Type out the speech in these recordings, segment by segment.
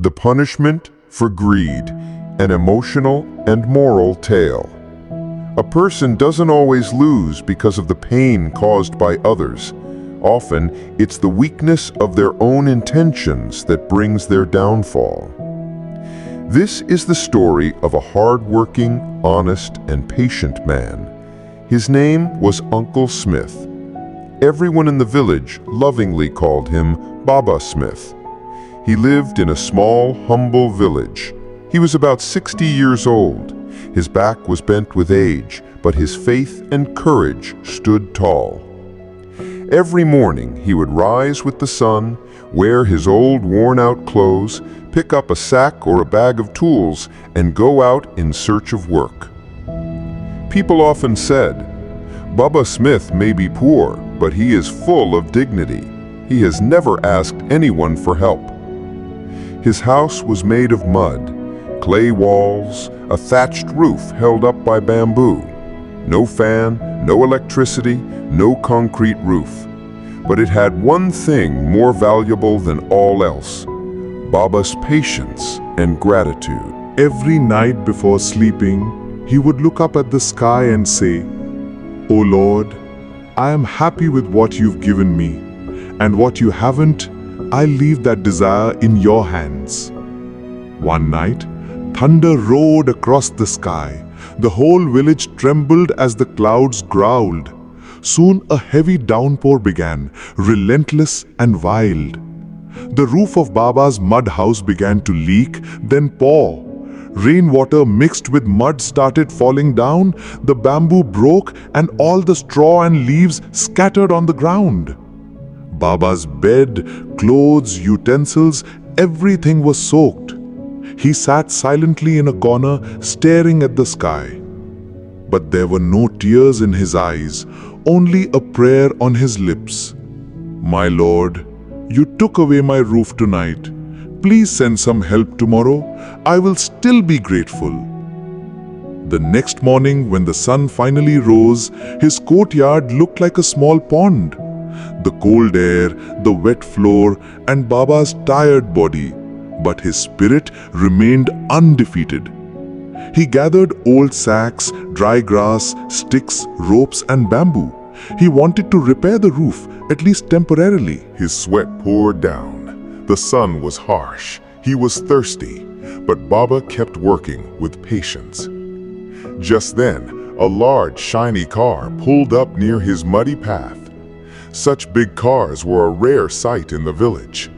The Punishment for Greed, an emotional and moral tale. A person doesn't always lose because of the pain caused by others. Often, it's the weakness of their own intentions that brings their downfall. This is the story of a hard-working, honest, and patient man. His name was Uncle Smith. Everyone in the village lovingly called him Baba Smith. He lived in a small, humble village. He was about 60 years old. His back was bent with age, but his faith and courage stood tall. Every morning he would rise with the sun, wear his old worn-out clothes, pick up a sack or a bag of tools, and go out in search of work. People often said, "Baba Smith may be poor, but he is full of dignity. He has never asked anyone for help." His house was made of mud, clay walls, a thatched roof held up by bamboo. No fan, no electricity, no concrete roof. But it had one thing more valuable than all else: Baba's patience and gratitude. Every night before sleeping, he would look up at the sky and say, "O Lord, I am happy with what you've given me, and what you haven't, I leave that desire in your hands." One night, thunder roared across the sky. The whole village trembled as the clouds growled. Soon a heavy downpour began, relentless and wild. The roof of Baba's mud house began to leak, then pour. Rainwater mixed with mud started falling down, the bamboo broke, and all the straw and leaves scattered on the ground. Baba's bed, clothes, utensils, everything was soaked. He sat silently in a corner, staring at the sky. But there were no tears in his eyes, only a prayer on his lips. "My Lord, you took away my roof tonight. Please send some help tomorrow. I will still be grateful." The next morning, when the sun finally rose, his courtyard looked like a small pond. The cold air, the wet floor, and Baba's tired body, but his spirit remained undefeated. He gathered old sacks, dry grass, sticks, ropes, and bamboo. He wanted to repair the roof, at least temporarily. His sweat poured down. The sun was harsh. He was thirsty, but Baba kept working with patience. Just then, a large, shiny car pulled up near his muddy path. Such big cars were a rare sight in the village.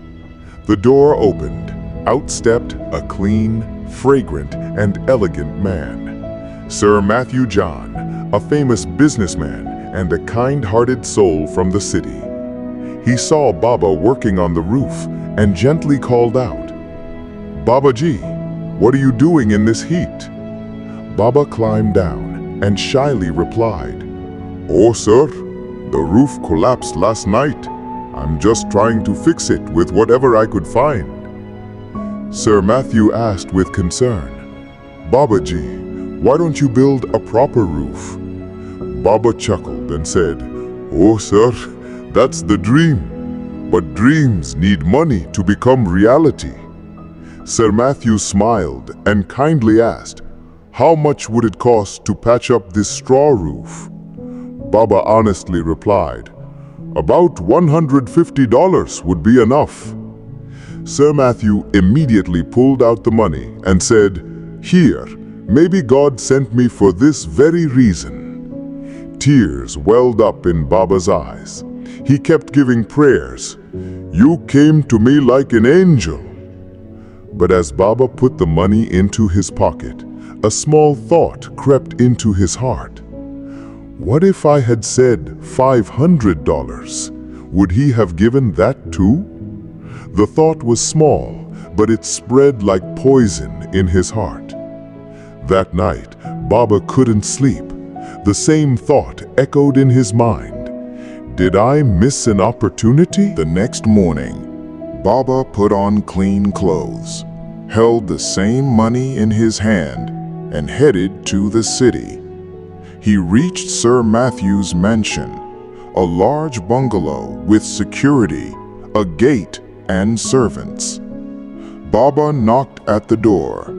The door opened. Out stepped a clean, fragrant, and elegant man. Sir Matthew John, a famous businessman and a kind-hearted soul from the city. He saw Baba working on the roof and gently called out, "Babaji, what are you doing in this heat?" Baba climbed down and shyly replied, "Oh sir, the roof collapsed last night. I'm just trying to fix it with whatever I could find." Sir Matthew asked with concern, "Babaji, why don't you build a proper roof?" Baba chuckled and said, "Oh sir, that's the dream. But dreams need money to become reality." Sir Matthew smiled and kindly asked, "How much would it cost to patch up this straw roof?" Baba honestly replied, "About $150 would be enough." Sir Matthew immediately pulled out the money and said, "Here, maybe God sent me for this very reason." Tears welled up in Baba's eyes. He kept giving prayers. "You came to me like an angel." But as Baba put the money into his pocket, a small thought crept into his heart. What if I had said $500? Would he have given that too? The thought was small, but it spread like poison in his heart. That night, Baba couldn't sleep. The same thought echoed in his mind. Did I miss an opportunity? The next morning, Baba put on clean clothes, held the same money in his hand, and headed to the city. He reached Sir Matthew's mansion, a large bungalow with security, a gate, and servants. Baba knocked at the door.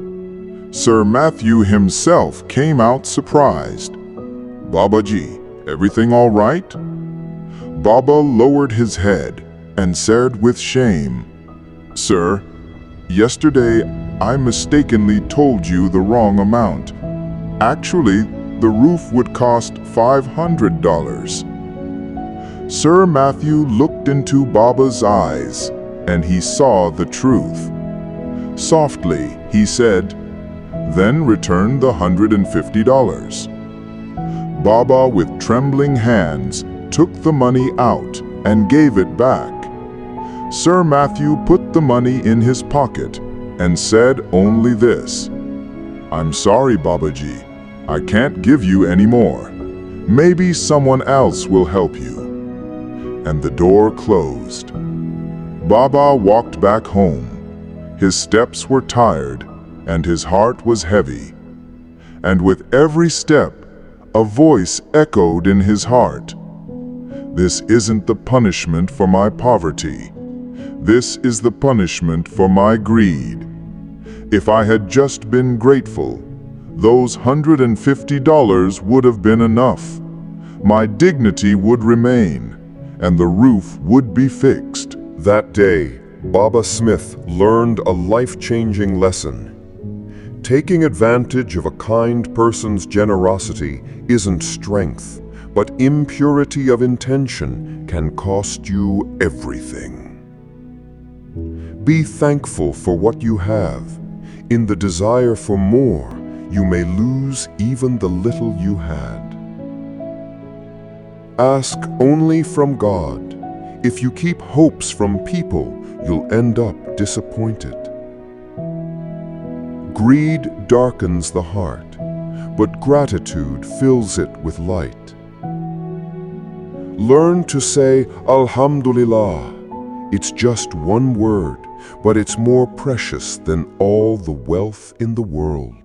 Sir Matthew himself came out surprised. "Babaji, everything all right?" Baba lowered his head and said with shame, "Sir, yesterday I mistakenly told you the wrong amount. Actually, the roof would cost $500. Sir Matthew looked into Baba's eyes, and he saw the truth. Softly, he said, "Then return the $150. Baba, with trembling hands, took the money out and gave it back. Sir Matthew put the money in his pocket and said only this, "I'm sorry, Babaji. I can't give you any more. Maybe someone else will help you." And the door closed. Baba walked back home. His steps were tired, and his heart was heavy. And with every step, a voice echoed in his heart. "This isn't the punishment for my poverty. This is the punishment for my greed. If I had just been grateful, those $150 would have been enough. My dignity would remain, and the roof would be fixed." That day, Baba Smith learned a life-changing lesson. Taking advantage of a kind person's generosity isn't strength, but impurity of intention can cost you everything. Be thankful for what you have. In the desire for more, you may lose even the little you had. Ask only from God. If you keep hopes from people, you'll end up disappointed. Greed darkens the heart, but gratitude fills it with light. Learn to say Alhamdulillah. It's just one word, but it's more precious than all the wealth in the world.